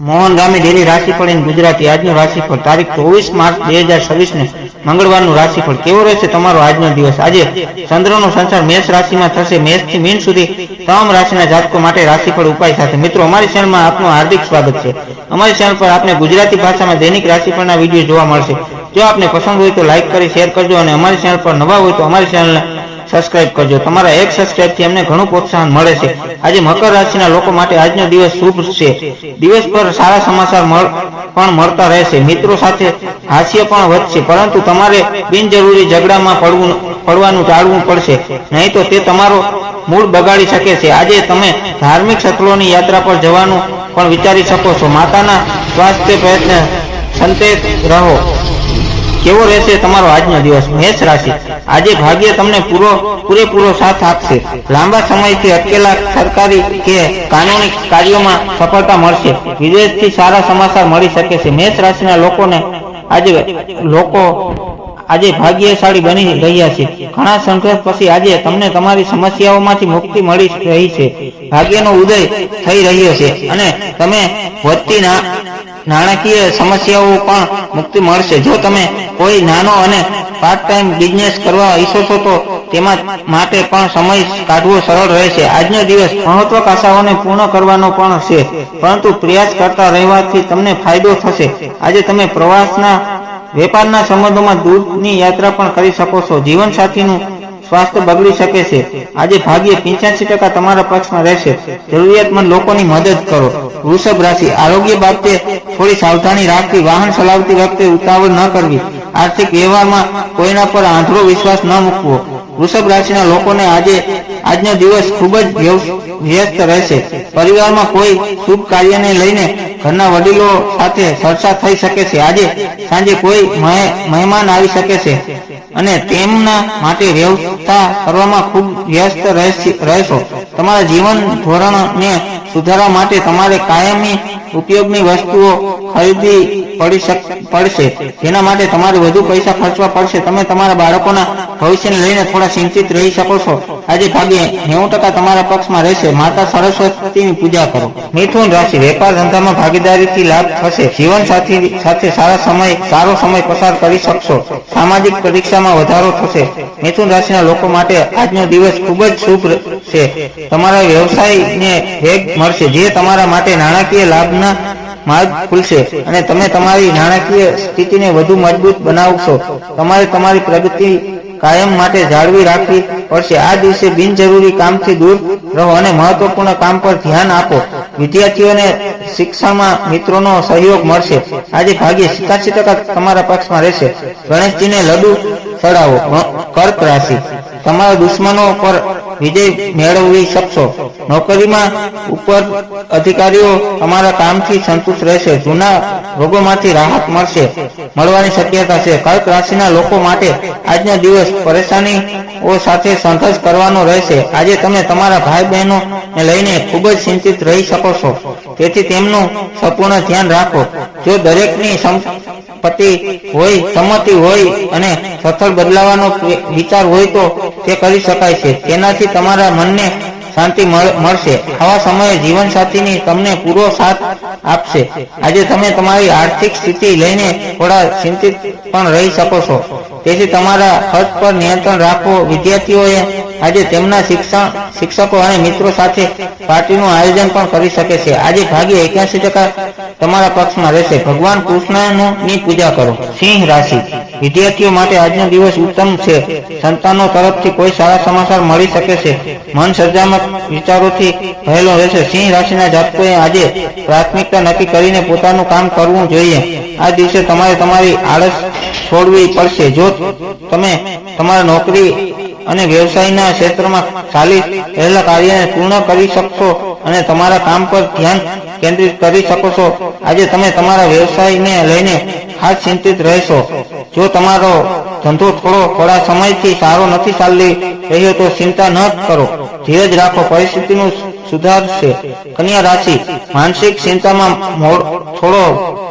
મોહન ગામી daily રાશિફળ in Gujarati આજનું રાશિફળ તારીખ 24 માર્ચ 2026 ને મંગળવારનું રાશિફળ કેવો રહેશે તમારો આજનો દિવસ। આજે ચંદ્રનો સંચાર મેષ રાશિમાં થશે। મેષ થી મીન સુધી તમામ રાશિના જાતકો માટે રાશિફળ ઉપાય સાથે મિત્રો અમારી ચેનલમાં આપનું હાર્દિક સ્વાગત છે। અમારી ચેનલ પર આપને ગુજરાતી ભાષામાં દૈનિક રાશિફળના વિડીયો જોવા મળશે। જો આપને પસંદ હોય તો લાઈક કરી શેર કરજો અને અમારી ચેનલ પર નવા હોય તો અમારી ચેનલને સબસ્ક્રાઇબ કરજો। તમારા એક સબસ્ક્રાઇબ થી અમને ઘણું પ્રોત્સાહન મળે છે। આજે મકર રાશિના લોકો માટે આજનો દિવસ શુભ છે। દિવસ પર સારા સમાચાર પણ મળતા રહેશે। મિત્રો સાથે હાસ્ય પણ વધશે, પરંતુ તમારે બિનજરૂરી ઝઘડામાં પડવાનું ટાળવું પડશે, નહીં તો તે તમારો મૂડ બગાડી શકે છે। આજે તમે ધાર્મિક સ્થળોની યાત્રા પર જવાનું પણ વિચારી શકો છો। માતાના સ્વાસ્થ્ય પ્રયત્ન સંતેત રહો। કેવો રહેશે તમારો આજનો દિવસ। મેષ રાશિ આજે ભાગ્ય તમને પૂરેપૂરો સાથ આપશે। લાંબા સમયથી અટકેલા સરકારી કે કાનૂની કાર્યોમાં સફળતા મળશે। વિદેશથી સારા સમાચાર મળી શકે છે। મેષ રાશિના લોકોને આજે ભાગ્યશાળી બની રહ્યા છે। ઘણા સંઘર્ષ પછી આજે તમને તમારી સમસ્યાઓમાંથી મુક્તિ મળી રહી છે। ભાગ્યનો ઉદય થઈ રહ્યો છે અને તમે વધતી નાણાકીય સમસ્યાઓ પણ મુક્તિ મળશે। જો તમે કોઈ નાનો અને પાર્ટ ટાઈમ બિઝનેસ કરવા ઈચ્છો છો તો તેમાં માટે પણ સમય કાઢવો સરળ રહેશે। આજનો દિવસ મહત્વાકાંક્ષાઓને પૂર્ણ કરવાનો પણ છે, પરંતુ પ્રયાસ કરતા રહેવાથી તમને ફાયદો થશે। આજે તમે વેપારના સંબંધોમાં દૂરની યાત્રા પણ કરી શકો છો। જીવનસાથીનું સ્વાસ્થ્ય બગડી શકે છે। આજે ભાગ્ય 85% તમારા પક્ષમાં રહેશે। જરૂરિયાતમંદ લોકોની મદદ કરો। વૃષભ રાશિ આરોગ્ય બાબતે થોડી સાવધાની રાખવી। વાહન ચલાવતી વખતે ઉતાવળ ન કરવી। આર્થિક વ્યવહારમાં કોઈના પર આંધળો વિશ્વાસ ન મૂકવો। વૃષભ રાશિના લોકોને આજનો દિવસ ખૂબ જ વ્યસ્ત રહેશે। પરિવારમાં કોઈ શુભ કાર્યને લઈને ઘરના વડીલો સાથે ચર્ચા થઈ શકે છે। આજે સાંજે કોઈ મહેમાન આવી શકે છે અને તેમના માટે વ્યવસ્થા કરવામાં ખૂબ વ્યસ્ત રહેશો। તમારા જીવન ધોરણને સુધારવા માટે તમારે કાયમી ઉપયોગની વસ્તુઓ ખરીદવી પડશે, જેના માટે તમારે વધુ પૈસા ખર્ચવા પડશે। તમે તમારા બાળકોના ભવિષ્યને લઈને થોડા ચિંતિત રહી શકો છો। આજે ભાગ્ય 90% તમારા પક્ષમાં રહેશે। માતા સરસ્વતીની પૂજા કરો। મિથુન રાશિ વેપાર ધંધામાં ભાગીદારીથી લાભ થશે। જીવનસાથી સાથે સારો સમય પસાર કરી શકશો। સામાજિક પરીક્ષામાં વધારો થશે। મિથુન રાશિના લોકો માટે આજનો દિવસ ખૂબ જ શુભ છે। તમારા વ્યવસાયને વેગ મળશે, જે તમારા માટે નાણાકીય લાભના માર્ગ ખુલશે અને તમે તમારી નાણાકીય સ્થિતિને વધુ મજબૂત બનાવશો। તમારે તમારી પ્રગતિ કાયમ માટે જાળવી રાખવી પડશે। આ દિવસે બિનજરૂરી કામથી દૂર રહો અને મહત્વપૂર્ણ કામ પર ધ્યાન આપો। વિદ્યાર્થીઓને શિક્ષણમાં મિત્રોનો સહયોગ મળશે। આજે ભાગ્ય 87% તમારા પક્ષમાં રહેશે। ગણેશજીને લડ્ડુ ચડાવો। કર્ક રાશિ તમારા દુશ્મનો પર વિજય મેળવી શકશો। નોકરીમાં ઉપર અધિકારીઓ તમારા કામથી સંતુષ્ટ રહેશે। જૂના રોગોમાંથી રાહત મળવાની શક્યતા છે। કર્ક રાશિના લોકો માટે આજનો દિવસ પરેશાનીઓ સાથે સંઘર્ષ કરવાનો રહેશે। આજે તમે તમારા ભાઈ બહેનોને લઈને ખૂબ જ ચિંતિત રહી શકો છો, તેથી તેમનું સંપૂર્ણ ધ્યાન રાખો। જો દરેકની સંમતિ હોય અને સફળ બદલાવાનો વિચાર હોય તો તે કરી શકાય છે। તેનાથી તમારા મનને શાંતિ મળશે। આવા સમયે જીવનસાથીની તમને પૂરો સાથ આપશે। આજે તમે તમારી આર્થિક સ્થિતિ લઈને થોડા ચિંતિત પણ રહી શકો છો, તેથી તમારા ખર્ચ પર નિયંત્રણ રાખો। વિદ્યાર્થીઓએ આજે તેમના શિક્ષકો અને મિત્રો સાથે પાર્ટીનું આયોજન પણ કરી શકે છે। આજે ભાગ્ય 81% તમારા પક્ષમાં રહેશે। ભગવાન કૃષ્ણની પૂજા કરો। સિંહ રાશિ વિદ્યાર્થીઓ માટે આજનો દિવસ ઉત્તમ છે। સંતાનો તરફથી કોઈ સારા સમાચાર મળી શકે છે। મન સર્જનાત્મક વિચારોથી ભરેલો રહેશે। સિંહ રાશિના જાતકોએ આજે પ્રાથમિકતા નક્કી કરીને પોતાનું કામ કરવું જોઈએ। આ દિવસે તમારે તમારી આળસ છોડવી પડશે। જો તમે તમારા નોકરી અને વ્યવસાયના ક્ષેત્રમાં ચાલી રહેલા કાર્યને પૂર્ણ કરી શકશો અને તમારા કામ પર ધ્યાન કેન્દ્રિત કરી શકો છો। આજે તમે તમારા વ્યવસાયને લઈને ખાસ ચિંતિત રહેશો। જો તમારો ધંધો થોડા સમયથી સારો નથી ચાલી રહ્યો તો ચિંતા ન કરો, ધીરજ રાખો, પરિસ્થિતિનું સુધારશે। કન્યા રાશિ માનસિક ચિંતામાં થોડો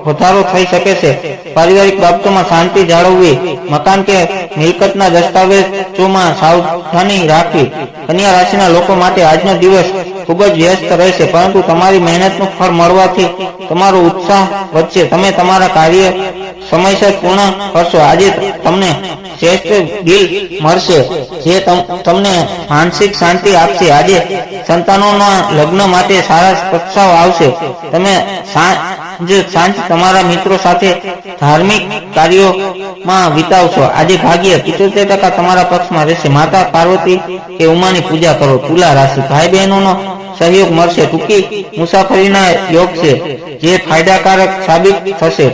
વધારો થઈ શકે છે। પારિવારિક બાબતોમાં શાંતિ જાળવવી। મકાન કે મિલકતના દસ્તાવેજોમાં સાવધાની રાખવી। કન્યા રાશિના લોકો માટે આજનો દિવસ ખૂબ જ વ્યસ્ત રહેશે, પરંતુ તમારી મહેનતનું ફળ મળવાથી તમારો ઉત્સાહ વધશે. તમે તમારા કાર્ય સમયસર પૂર્ણ કરશો. આજે તમને શ્રેષ્ઠ દિલ મળશે જે તમને માનસિક શાંતિ આપશે. આજે સંતાનોના લગ્ન માટે સારા પ્રસ્તાવ આવશે. તમે સાંજ તમારા મિત્રો સાથે ધાર્મિક કાર્યોમાં વિતાવશો. આજે ભાગ્ય 75% તમારા પક્ષમાં રહેશે. માતા પાર્વતી કે ઉમાની પૂજા કરો. તુલા રાશિ, ભાઈ બહેનોનો સહયોગ મળશે. ટૂંકી મુસાફરીના યોગ છે જે ફાયદાકારક સાબિત થશે.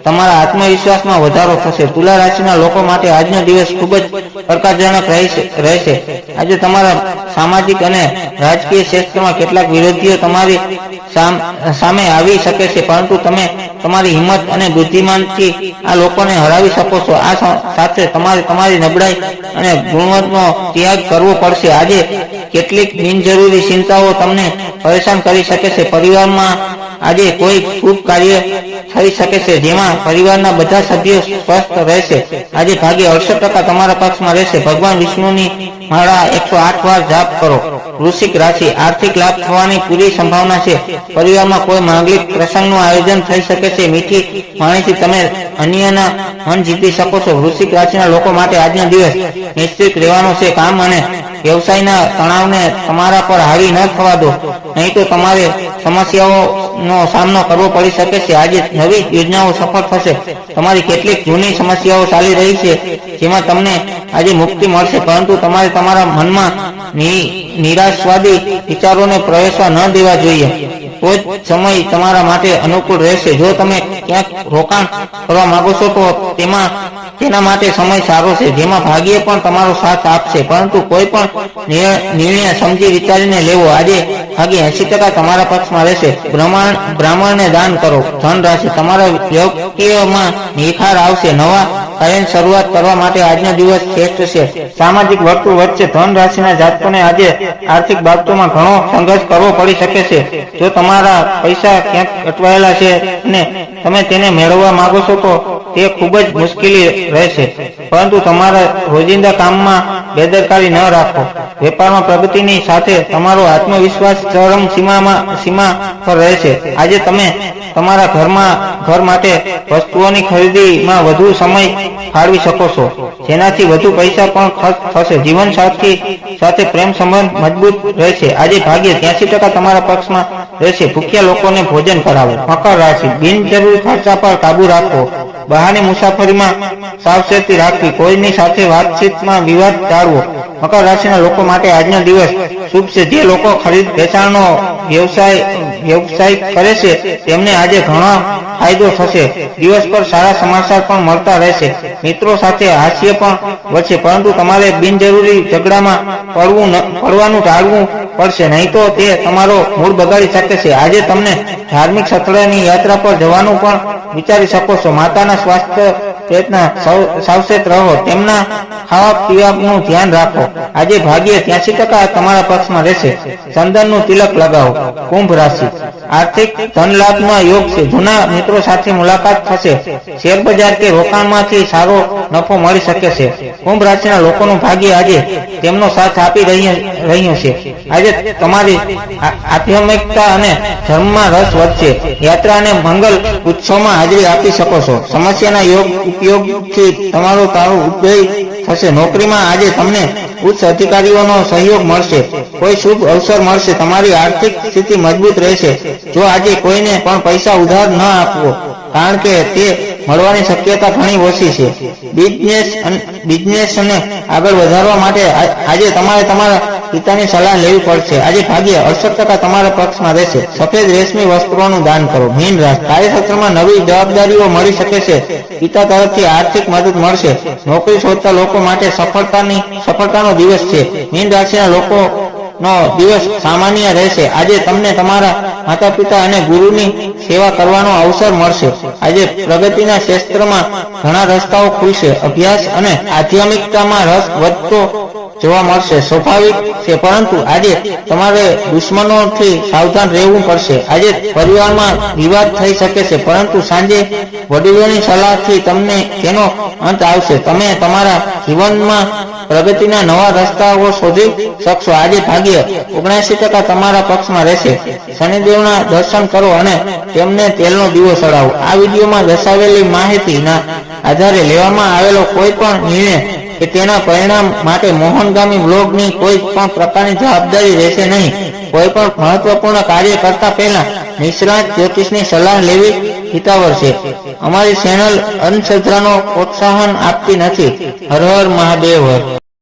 તમારા આત્મવિશ્વાસમાં વધારો થશે. તુલા રાશિના લોકો માટે આજનો દિવસ ખૂબ જ પડકારજનક રહેશે. આજે તમારા સામાજિક અને રાજકીય ક્ષેત્રમાં કેટલાક વિરોધીઓ તમારી સામે આવી શકે છે, પરંતુ તમે તમારી હિંમત અને બુદ્ધિમાનથી આ લોકોને હરાવી શકો છો. આ સાથે તમારે તમારી નબળાઈ અને ગુણવત્તાનો ત્યાગ કરવો પડશે. આજે કેટલીક બિનજરૂરી ચિંતાઓ તમને પરેશાન કરી શકે છે. પરિવારમાં આજે કોઈ શુભ કાર્ય થઈ શકે છે જેમાં પરિવારના બધા સભ્યો સ્વસ્થ રહેશે. આજે ભાગ્ય 68% તમારા પક્ષમાં રહેશે. ભગવાન વિષ્ણુની માળા 108 વાર જાપ કરો. વૃશ્ચિક રાશિ, આર્થિક લાભ થવાની પૂરી સંભાવના છે. પરિવારમાં કોઈ માંગલિક પ્રસંગનું આયોજન થઈ શકે છે. મીઠી વાણીથી તમે અન્યના મન જીતી શકો છો. વૃશ્ચિક રાશિના લોકો માટે આજનો દિવસ નિશ્ચિત રહેવાનો છે. કામ અને વ્યવસાયના તણાવને તમારા પર હાવી ન થવા દો, નહીં તો તમારે સમસ્યાઓનો સામનો કરવો પડી શકે છે. આજે નવી યોજનાઓ સફળ થશે. તમારી કેટલીક જૂની સમસ્યાઓ ચાલી રહી છે જેમાં તમને આજે મુક્તિ મળશે, પરંતુ તમારે તમારા મનમાં નિરાશવાદી વિચારોને પ્રવેશવા ન દેવા જોઈએ. કોઈ સમય તમારા માટે અનુકૂળ રહેશે. જો તમે ક્યાંક રોકાણ કરવા માંગો છો તો તેના માટે સમય સારો છે જેમાં ભાગ્ય પણ તમારો સાથ આપશે, પરંતુ કોઈ પણ નિર્ણય સમજી વિચારીને લેવો. આજે ભાગ્ય 80% તમારા પક્ષમાં રહેશે. બ્રાહ્મણને દાન કરો. ધન રાશિ, તમારા વ્યક્તિમાં નિખાર આવશે. નવા કાર્યની શરૂઆત કરવા માટે આજનો દિવસ શ્રેષ્ઠ છે. સામાજિક વર્તુળ વચ્ચે ધન રાશિના જાતકોને આજે આર્થિક બાબતોમાં ઘણો સંઘર્ષ કરવો પડી શકે છે. જો તમારા પૈસા ક્યાંક અટવાયેલા છે અને તમે તેને મેળવવા માંગો છો તો તે ખૂબ જ મુશ્કેલી રહેશે, પરંતુ તમારા રોજિંદા કામમાં બેદરકારી ન રાખો. વેપારમાં પ્રગતિની સાથે તમારો આત્મવિશ્વાસ ચરમ સીમા પર રહેશે. આજે તમે તમારા ઘર માટે વસ્તુઓની ખરીદીમાં વધુ સમય ફાળવી શકો છો, જેનાથી વધુ પૈસા પણ ખર્ચ થશે. જીવનસાથી સાથે પ્રેમ સંબંધ મજબૂત રહેશે. આજે ભાગ્ય 83% તમારા પક્ષમાં રહેશે. ભૂખ્યા લોકોને ભોજન કરાવો. મકર રાશિ, બિનજરૂરી ખર્ચા પર કાબુ રાખો. બહારની મુસાફરીમાં સાવચેતી રાખવી. કોઈની સાથે વાતચીતમાં વિવાદ ટાળવો. મકર રાશિના લોકો માટે આજનો દિવસ શુભ છે. જે લોકો ખરીદ વેચાણનો વ્યવસાય કરે છે તેમને આજે ઘણો ફાયદો થશે. દિવસ પર સારા સમાચાર પણ મળતા રહેશે. મિત્રો સાથે હાસ્ય પણ વધશે, પરંતુ તમારે બિનજરૂરી ઝઘડામાં પડવાનું ટાળવું પડશે, નહીં તો તે તમારો મૂડ બગાડી શકે છે. આજે તમને ધાર્મિક સ્થળોની યાત્રા પર જવાનું પણ વિચારી શકો છો. માતાના સ્વાસ્થ્ય પ્રયત્ન સાવચેત રહો. તેમના ખાવા પીવાનું ધ્યાન રાખો. આજે ભાગ્ય 83% તમારા પક્ષમાં રહેશે. ચંદનનું તિલક લગાવો. કુંભ રાશિ, આર્થિક ધન લાભના યોગ છે. જૂના મિત્રો સાથે મુલાકાત થશે. શેર બજાર કે રોકાણમાંથી સારો નફો મળી શકે છે. કુંભ રાશિના લોકોનું ભાગ્ય આજે તેમનો સાથ આપી રહ્યું છે. આજે તમારી આધ્યાત્મિકતા અને ધર્મમાં રસ વધશે. યાત્રા અને મંગલ ઉત્સવમાં હાજરી આપી શકો છો. સમસ્યાના ઉપયોગથી તમારો ઉદય થશે. નોકરીમાં આજે તમને ઉચ્ચ અધિકારીઓનો સહયોગ મળશે. કોઈ શુભ અવસર મળશે. તમારી આર્થિક સ્થિતિ મજબૂત રહેશે. જો આજે કોઈને પણ પૈસા ઉધાર ન આપવો, કારણ કે તે મળવાની શક્યતા ઘણી ઓછી છે. બિઝનેસને આગળ વધારવા માટે આજે તમારે તમારા પિતાની સલાહ લેવી પડશે. આજે ભાગ્ય 68% તમારા પક્ષમાં રહેશે. સફેદ રેશમી વસ્ત્રોનું દાન કરો. મીન રાશિ, કાર્યક્ષેત્રમાં નવી જવાબદારીઓ મળી શકે છે. પિતા તરફથી આર્થિક મદદ મળશે. નોકરી શોધતા લોકો માટે સફળતાનો દિવસ છે. મીન રાશિના લોકો નો દિવસ સામાન્ય રહેશે. આજે તમને તમારા માતા પિતા અને ગુરુની સેવા કરવાનો અવસર મળશે. આજે પ્રગતિના ક્ષેત્રમાં ઘણા રસ્તાઓ ખુલશે. અભ્યાસ અને આધ્યાત્મિકતામાં રસ વધતો જોવા મળશે. સ્વાભાવિક છે, પરંતુ આજે તમારે દુશ્મનોથી સાવધાન રહેવું પડશે. આજે પરિવારમાં વિવાદ થઈ શકે છે, પરંતુ સાંજે વડીલોની સલાહથી તમને તેનો અંત આવશે. તમે તમારા જીવનમાં પ્રગતિના નવા રસ્તાઓ શોધી શકશો. આજે ભાગ્ય 79% તમારા પક્ષમાં રહેશે. શનિદેવના દર્શન કરો અને તેમને તેલનો દીવો ચડાવો. આ વિડીયોમાં દર્શાવેલી માહિતીના આધારે લેવામાં આવેલો કોઈ પણ નિર્ણય કે તેના પરિણામ માટે મોહનગામી બ્લોગની કોઈ પણ પ્રકારની જવાબદારી રહેશે નહીં. કોઈ પણ મહત્વપૂર્ણ કાર્ય કરતા પહેલા નિષ્ણાત જ્યોતિષની સલાહ લેવી હિતાવહ છે. અમારી ચેનલ અંધશ્રદ્ધાનો પ્રોત્સાહન આપતી નથી. હર હર મહાદેવ.